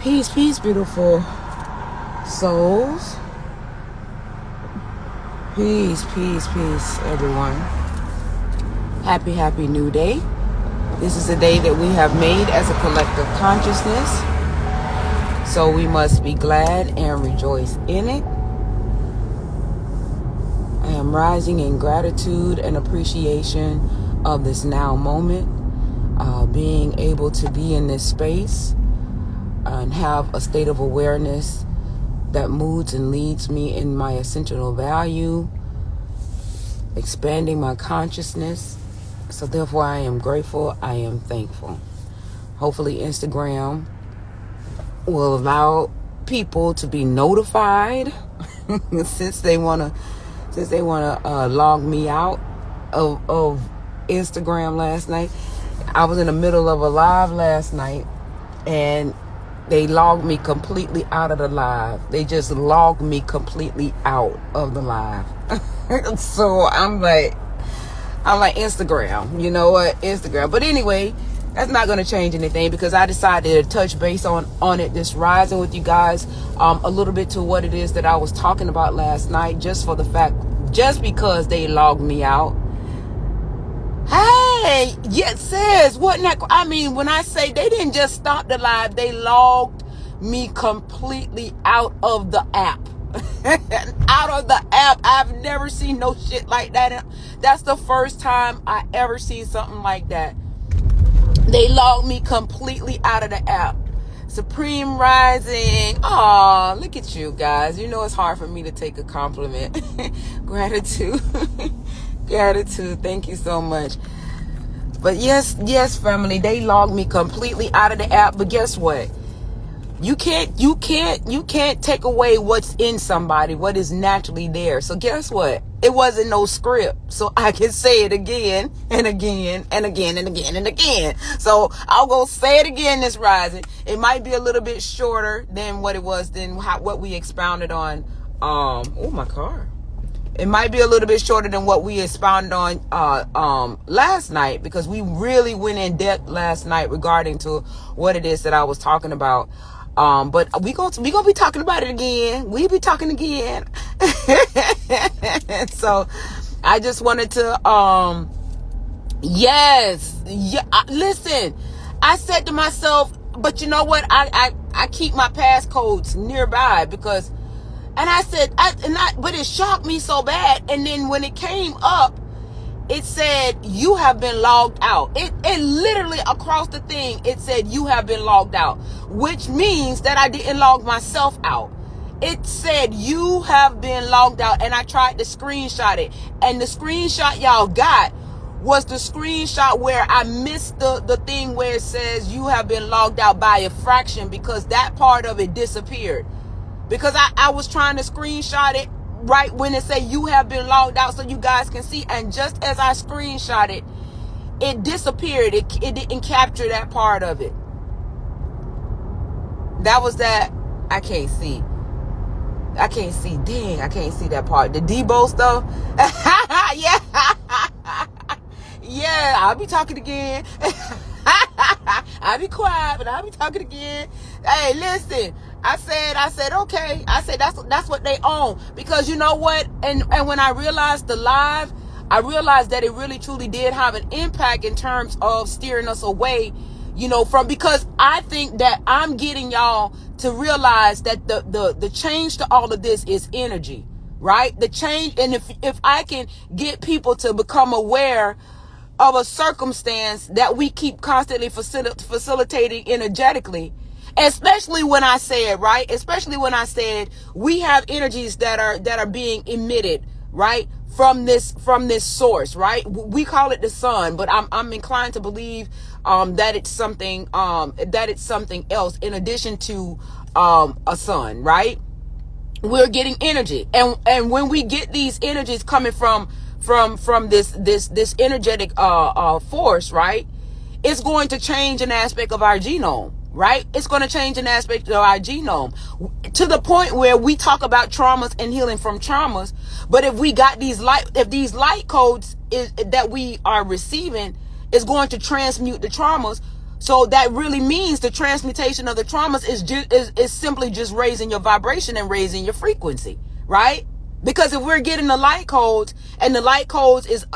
Peace, beautiful souls. Peace, everyone. Happy new day. This is a day that we have made as a collective consciousness. So we must be glad and rejoice in it. I am rising in gratitude and appreciation of this now moment. Being able to be in this space and have a state of awareness that moves and leads me in my essential value, expanding my consciousness. So therefore I am grateful, I am thankful. Hopefully Instagram will allow people to be notified since they wanna log me out of Instagram last night. I was in the middle of a live last night and they logged me completely out of the live. They just logged me completely out of the live. So I'm like Instagram, you know what? Instagram. But anyway, that's not going to change anything because I decided to touch base on it this rising with you guys a little bit to what it is that I was talking about last night, just because they logged me out. Hey, yeah, it says, wasn't that, I mean, when I say they didn't just stop the live, they logged me completely out of the app. Out of the app. I've never seen no shit like that. That's the first time I ever seen something like that. They logged me completely out of the app. Supreme Rising. Aw, look at you guys. You know it's hard for me to take a compliment. Gratitude. Gratitude. Thank you so much. But yes, family, they logged me completely out of the app. But guess what? You can't take away what's in somebody, what is naturally there. So guess what? It wasn't no script. So I can say it again and again and again and again and again. So I'll go say it again this rising. It might be a little bit shorter than what it was, what we expounded on. Oh, my car. It might be a little bit shorter than what we expounded on last night, because we really went in depth last night regarding to what it is that I was talking about. But we gonna be talking about it again. We be talking again. So I just wanted to listen. I said to myself, but you know what? I keep my passcodes nearby because. And I said, but it shocked me so bad. And then when it came up, it said, you have been logged out. It literally across the thing, it said, you have been logged out, which means that I didn't log myself out. It said, you have been logged out. And I tried to screenshot it. And the screenshot y'all got was the screenshot where I missed the thing where it says you have been logged out by a fraction, because that part of it disappeared. Because I was trying to screenshot it right when it said you have been logged out so you guys can see. And just as I screenshot it, it disappeared. It didn't capture that part of it. That was that. I can't see. Dang, I can't see that part. The Debo stuff. Yeah, I'll be talking again. I'll be quiet, but I'll be talking again. Hey, listen. I said, okay. I said, that's what they own. Because you know what? And when I realized the live, I realized that it really truly did have an impact in terms of steering us away, because I think that I'm getting y'all to realize that the change to all of this is energy, right? The change. And if I can get people to become aware of a circumstance that we keep constantly facilitating energetically, especially when I said, right? Especially when I said we have energies that are being emitted, right? From this source, right? We call it the sun, but I'm inclined to believe that it's something else in addition to a sun, right? We're getting energy, and when we get these energies coming from this energetic force, right? It's going to change an aspect of our genome. Right? It's going to change an aspect of our genome to the point where we talk about traumas and healing from traumas. But if we got these light codes that we are receiving is going to transmute the traumas, So that really means the transmutation of the traumas is simply just raising your vibration and raising your frequency, right? Because if we're getting the light codes, and the light codes is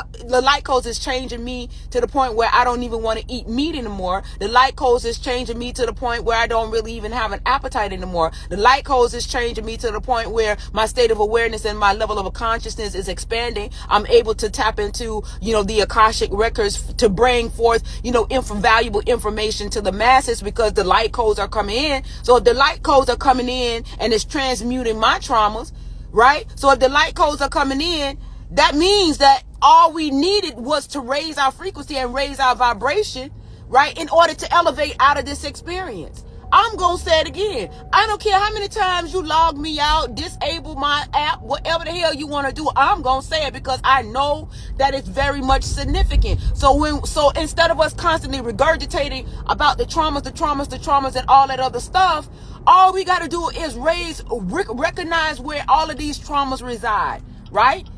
changing me to the point where I don't even want to eat meat anymore. The light codes is changing me to the point where I don't really even have an appetite anymore. The light codes is changing me to the point where my state of awareness and my level of consciousness is expanding. I'm able to tap into, the Akashic records to bring forth, valuable information to the masses, because the light codes are coming in. So if the light codes are coming in and it's transmuting my traumas, right? So if the light codes are coming in, that means that all we needed was to raise our frequency and raise our vibration, right? In order to elevate out of this experience. I'm going to say it again. I don't care how many times you log me out, disable my app, whatever the hell you want to do. I'm going to say it because I know that it's very much significant. So instead of us constantly regurgitating about the traumas and all that other stuff, all we got to do is recognize where all of these traumas reside, right?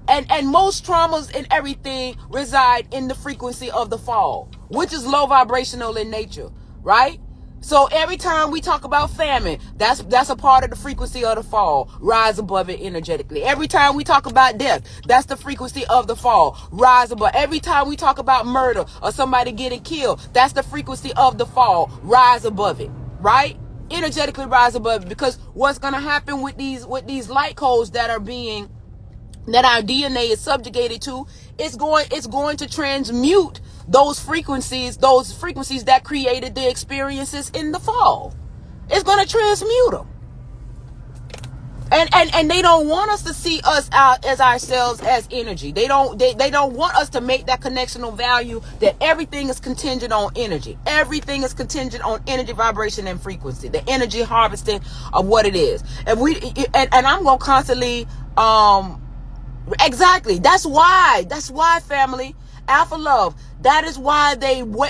And most traumas and everything reside in the frequency of the fall, which is low vibrational in nature, right? So every time we talk about famine, that's a part of the frequency of the fall. Rise above it energetically. Every time we talk about death, that's the frequency of the fall. Rise above. Every time we talk about murder or somebody getting killed, that's the frequency of the fall. Rise above it, right? Energetically rise above it, because what's going to happen with these light codes that our DNA is subjugated to, it's going to transmute those frequencies that created the experiences in the fall. It's going to transmute them. And they don't want us to see us out as ourselves as energy. They don't want us to make that connectional value that everything is contingent on energy. Everything is contingent on energy, vibration, and frequency. The energy harvesting of what it is. And I'm going to constantly, exactly. That's why family, Alpha Love, that is why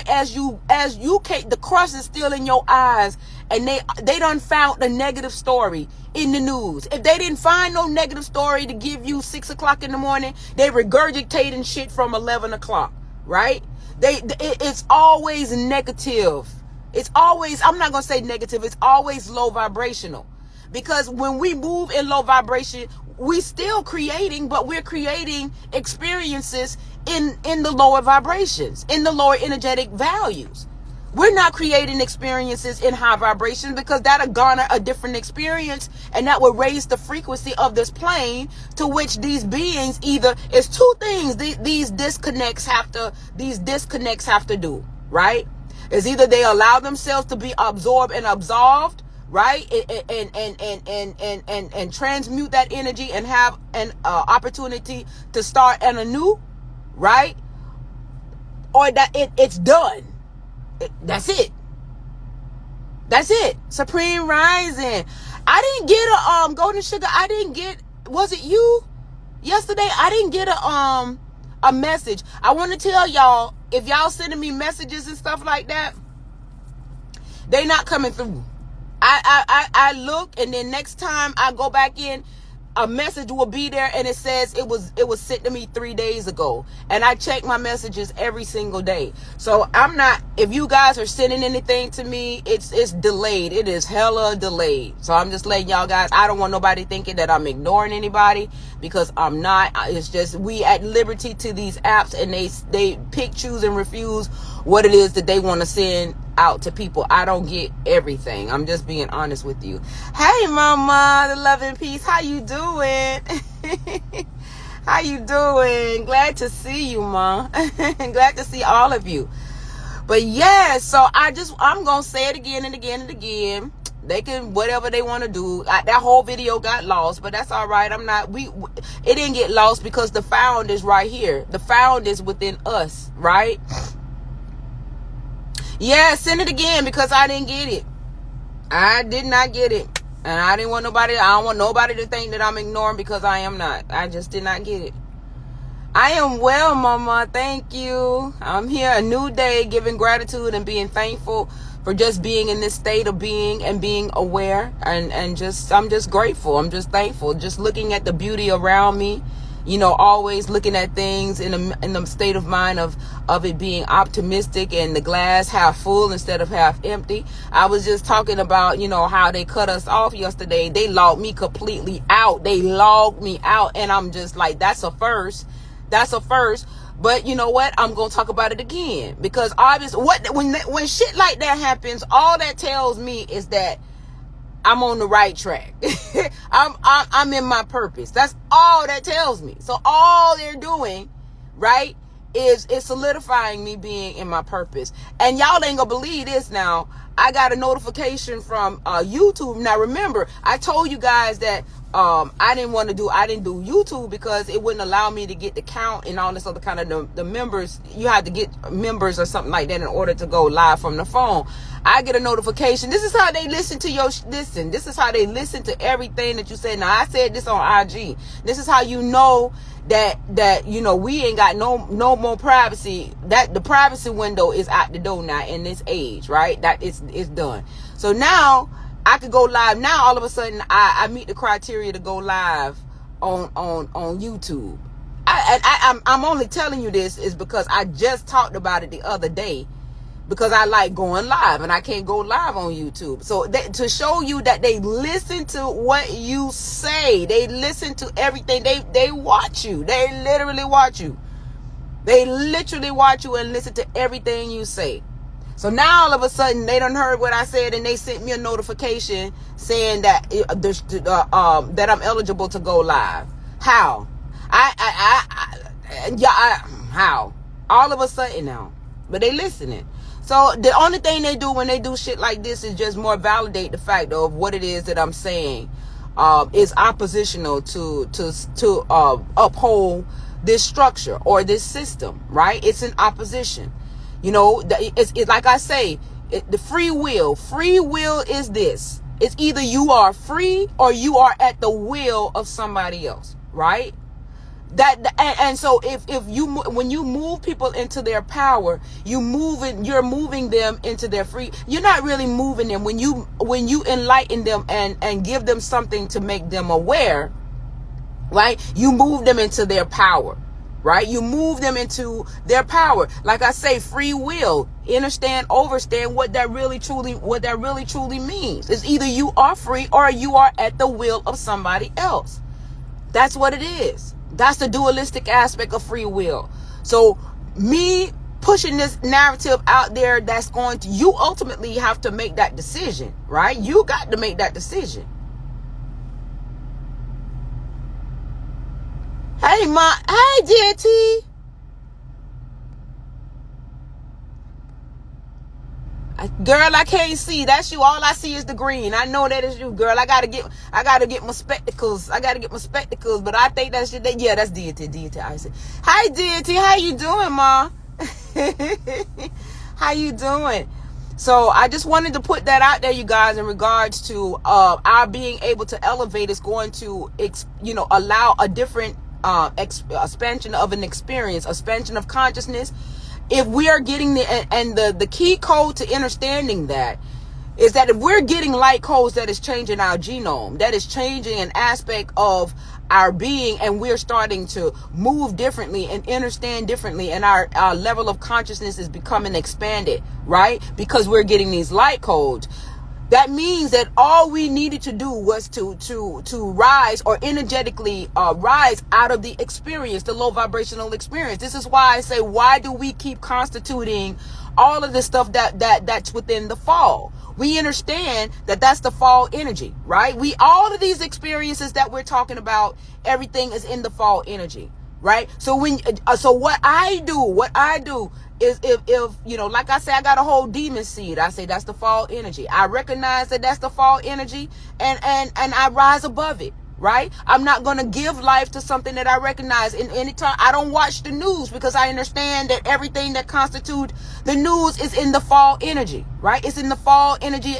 as you the crust is still in your eyes, and they done found the negative story in the news. If they didn't find no negative story to give you 6 o'clock in the morning, they regurgitating shit from 11 o'clock, right? It's always negative. It's always, I'm not going to say negative, it's always low vibrational. Because when we move in low vibration, we still creating, but we're creating experiences in the lower vibrations, in the lower energetic values. We're not creating experiences in high vibration, because that'll garner a different experience, and that will raise the frequency of this plane to which these beings it's two things these disconnects have to do, right? It's either they allow themselves to be absorbed and absolved, right? And transmute that energy and have an opportunity to start anew, right? Or that it's done. That's it. Supreme Rising. I didn't get a Golden Sugar. Was it you yesterday? I didn't get a message. I want to tell y'all, if y'all sending me messages and stuff like that, they not coming through. I look, and then next time I go back in, a message will be there, and it says it was sent to me 3 days ago, and I check my messages every single day. So if you guys are sending anything to me, it's delayed. It is hella delayed. So I'm just letting y'all guys, I don't want nobody thinking that I'm ignoring anybody, because I'm not. It's just we at liberty to these apps, and they pick, choose, and refuse what it is that they want to send out to people. I don't get everything. I'm just being honest with you. Hey, Mama, the love and peace. How you doing? How you doing? Glad to see you, Ma. Glad to see all of you. But yeah, so I'm gonna say it again and again and again. They can whatever they want to do. That whole video got lost, but that's all right. It didn't get lost because the found is right here. The found is within us, right? Yeah, send it again, because I didn't get it. I did not get it. And I don't want nobody to think that I'm ignoring, because I am not. I just did not get it. I am well, Mama. Thank you. I'm here a new day, giving gratitude and being thankful for just being in this state of being and being aware. And I'm just grateful. I'm just thankful. Just looking at the beauty around me always looking at things in the state of mind of it being optimistic and the glass half full instead of half empty. I was just talking about, how they cut us off yesterday. They logged me completely out. They logged me out. And I'm just like, that's a first. That's a first. But you know what? I'm going to talk about it again, because obviously when shit like that happens, all that tells me is that I'm on the right track. I'm in my purpose. That's all that tells me. So all they're doing, right, is solidifying me being in my purpose. And y'all ain't gonna believe this now. I got a notification from YouTube. Now remember, I told you guys that I didn't do YouTube because it wouldn't allow me to get the count and all this other kind of the members. You had to get members or something like that in order to go live from the phone. I get a notification. This is how they listen to your listen. This is how they listen to everything that you say. Now I said this on IG. This is how you know that we ain't got no more privacy. That the privacy window is out the door now in this age, right? That it's done. So now I could go live. Now all of a sudden I meet the criteria to go live on YouTube. I'm only telling you this is because I just talked about it the other day, because I like going live and I can't go live on YouTube. So to show you that they listen to what you say, they listen to everything. They watch you. They literally watch you. They literally watch you and listen to everything you say. So now all of a sudden they done heard what I said and they sent me a notification saying that that I'm eligible to go live. How? How? All of a sudden now. But they listening. So the only thing they do when they do shit like this is just more validate the fact of what it is that I'm saying is oppositional to uphold this structure or this system, right? It's in opposition. It's like I say, the free will. Free will is this. It's either you are free or you are at the will of somebody else, right? And so when you move people into their power, you're moving them into their free. You're not really moving them when you enlighten them and give them something to make them aware, right? You move them into their power, right? You move them into their power. Like I say, free will, understand what that really truly means. It's either you are free or you are at the will of somebody else. That's what it is. That's the dualistic aspect of free will. So me pushing this narrative out there, you ultimately have to make that decision, right? You got to make that decision. Hey, JT. Girl, I can't see. That's you. All I see is the green. I know that is you, girl. I gotta get my spectacles. But I think that's that's deity. I see. Hi, deity. How you doing, Ma? How you doing? So I just wanted to put that out there, you guys, in regards to our being able to elevate is going to, allow a different expansion of an experience, expansion of consciousness. If we are getting the key code to understanding that is that if we're getting light codes that is changing our genome, that is changing an aspect of our being, and we're starting to move differently and understand differently, and our level of consciousness is becoming expanded, right? Because we're getting these light codes. That means that all we needed to do was to rise or energetically rise out of the experience, the low vibrational experience. This is why I say, why do we keep constituting all of this stuff that's within the fall? We understand that that's the fall energy, right? All of these experiences that we're talking about, everything is in the fall energy, right? So what I do is if like I say, I got a whole demon seed. I say that's the fall energy. I recognize that that's the fall energy, and I rise above it, right? I'm not going to give life to something that I recognize. In any time, I don't watch the news because I understand that everything that constitutes the news is in the fall energy, right? It's in the fall energy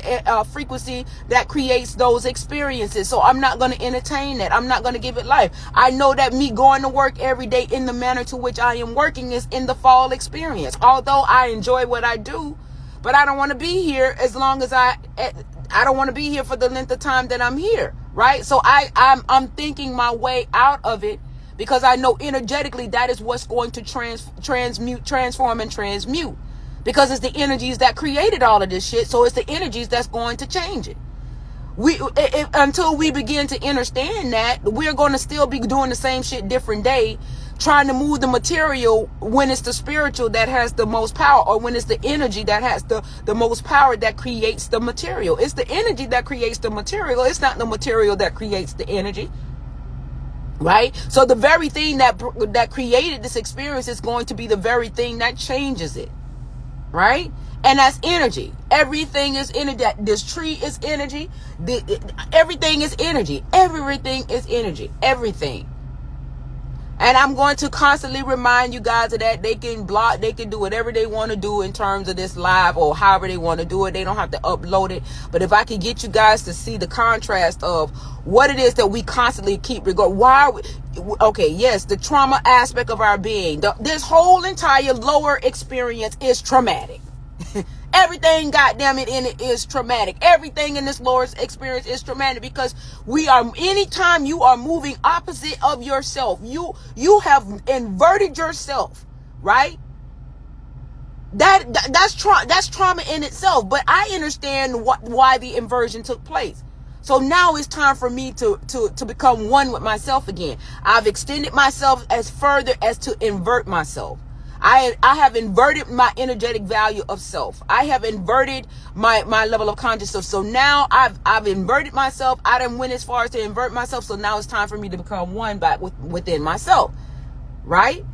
frequency that creates those experiences. So I'm not going to entertain that. I'm not going to give it life. I know that me going to work every day in the manner to which I am working is in the fall experience. Although I enjoy what I do, but I don't want to be here as long as I don't want to be here for the length of time that I'm here, right? So I'm thinking my way out of it, because I know energetically that is what's going to transform and transmute, because it's the energies that created all of this shit. So it's the energies that's going to change it. Until we begin to understand that, we're going to still be doing the same shit different day, trying to move the material when it's the spiritual that has the most power, or when it's the energy that has the most power that creates the material. It's the energy that creates the material. It's not the material that creates the energy. Right? So the very thing that created this experience is going to be the very thing that changes it. Right? And that's energy. Everything is energy. This tree is energy. Everything is energy. Everything is energy. Everything. And I'm going to constantly remind you guys of that. They can block, they can do whatever they want to do in terms of this live, or however they want to do it. They don't have to upload it. But if I can get you guys to see the contrast of what it is that we constantly keep regarding. Why are we, okay, yes, the trauma aspect of our being. This whole entire lower experience is traumatic. Everything, goddamn it, in it is traumatic. Everything in this lower experience is traumatic, because anytime you are moving opposite of yourself, you have inverted yourself, right? That's trauma in itself. But I understand why the inversion took place. So now it's time for me to become one with myself again. I've extended myself as further as to invert myself. I have inverted my energetic value of self. I have inverted my level of consciousness. So now I've inverted myself. I done went as far as to invert myself. So now it's time for me to become one back within myself. Right?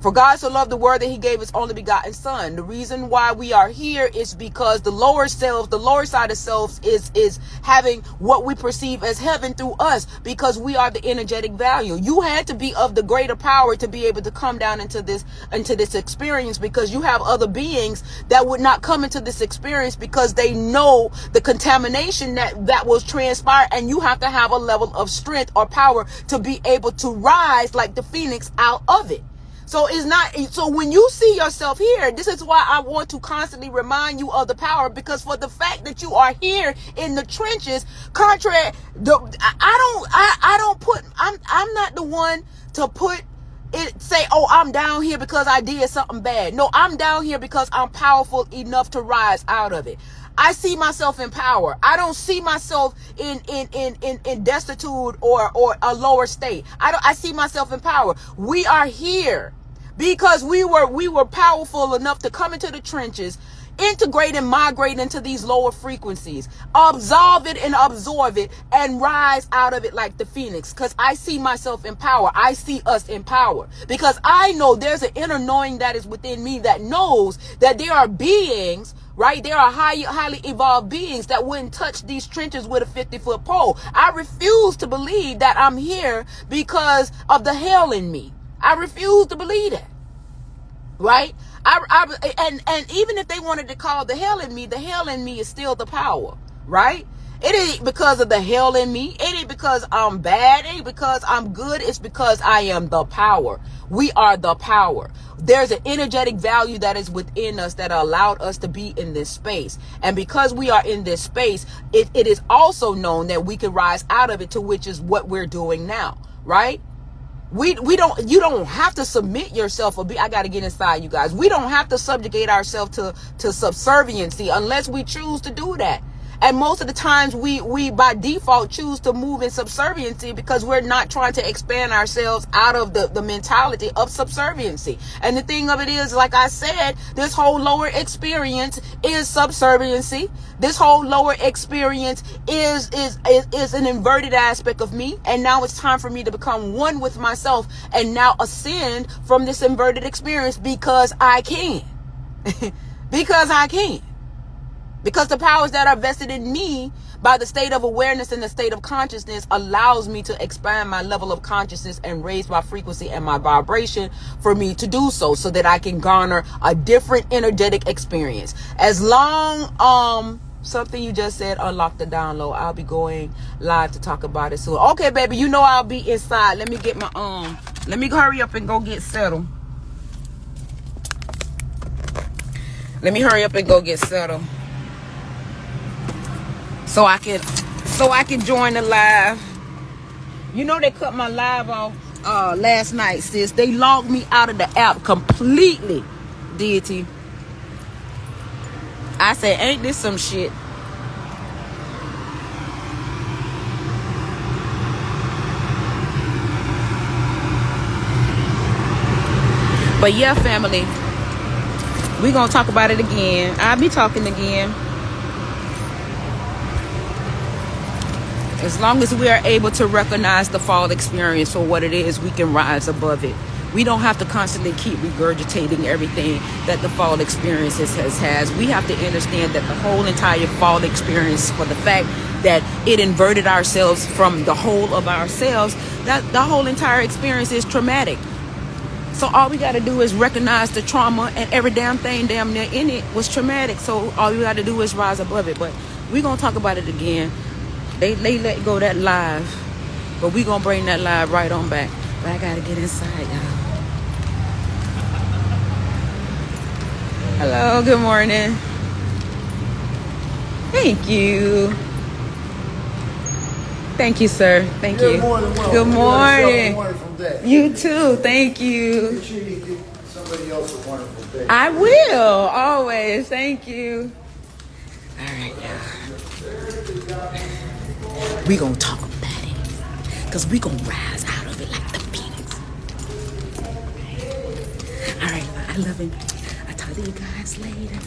For God so loved the world that he gave his only begotten son. The reason why we are here is because the lower self, the lower side of selves is having what we perceive as heaven through us, because we are the energetic value. You had to be of the greater power to be able to come down into this experience, because you have other beings that would not come into this experience because they know the contamination that was transpired, and you have to have a level of strength or power to be able to rise like the phoenix out of it. So when you see yourself here, this is why I want to constantly remind you of the power, because for the fact that you are here in the trenches, I'm not the one to say, oh, I'm down here because I did something bad. No, I'm down here because I'm powerful enough to rise out of it. I see myself in power. I don't see myself in destitute or a lower state. I see myself in power. We are here because we were powerful enough to come into the trenches, integrate and migrate into these lower frequencies, absolve it and absorb it, and rise out of it like the phoenix. Because I see myself in power. I see us in power, because I know there's an inner knowing that is within me that knows that there are beings, right? There are highly evolved beings that wouldn't touch these trenches with a 50-foot pole. I refuse to believe that I'm here because of the hell in me. I refuse to believe that. Right? And even if they wanted to call the hell in me is still the power. Right? It ain't because of the hell in me. It ain't because I'm bad. It ain't because I'm good. It's because I am the power. We are the power. There's an energetic value that is within us that allowed us to be in this space. And because we are in this space, it is also known that we can rise out of it, to which is what we're doing now. Right? You don't have to submit yourself I got to get inside, you guys. We don't have to subjugate ourselves to subserviency unless we choose to do that. And most of the times we by default choose to move in subserviency because we're not trying to expand ourselves out of the mentality of subserviency. And the thing of it is, like I said, this whole lower experience is subserviency. This whole lower experience is an inverted aspect of me. And now it's time for me to become one with myself and now ascend from this inverted experience, because I can. Because I can. Because the powers that are vested in me by the state of awareness and the state of consciousness allows me to expand my level of consciousness and raise my frequency and my vibration for me to do so that I can garner a different energetic experience. As long, something you just said, unlock the download. I'll be going live to talk about it soon. Okay, baby, you know I'll be inside. Let me get my, let me hurry up and go get settled. Let me hurry up and go get settled. So I can join the live. You know they cut my live off last night, sis. They logged me out of the app completely, deity. I said, ain't this some shit? But yeah, family, we gonna talk about it again. I'll be talking again. As long as we are able to recognize the fall experience for what it is, we can rise above it. We don't have to constantly keep regurgitating everything that the fall experience has. We have to understand that the whole entire fall experience, for the fact that it inverted ourselves from the whole of ourselves, that the whole entire experience is traumatic. So all we got to do is recognize the trauma, and every damn thing damn near in it was traumatic. So all we got to do is rise above it. But we're going to talk about it again. They let go that live, but we going to bring that live right on back. But I got to get inside, y'all. Hello, good morning. Thank you. Thank you, sir. Thank you. Good morning. You too. Thank you. Make sure you give somebody else a wonderful day. I will. Always. Thank you. All right, y'all. We gonna talk about it, because we gonna rise out of it like the phoenix. All right. I love it. I'll talk to you guys later.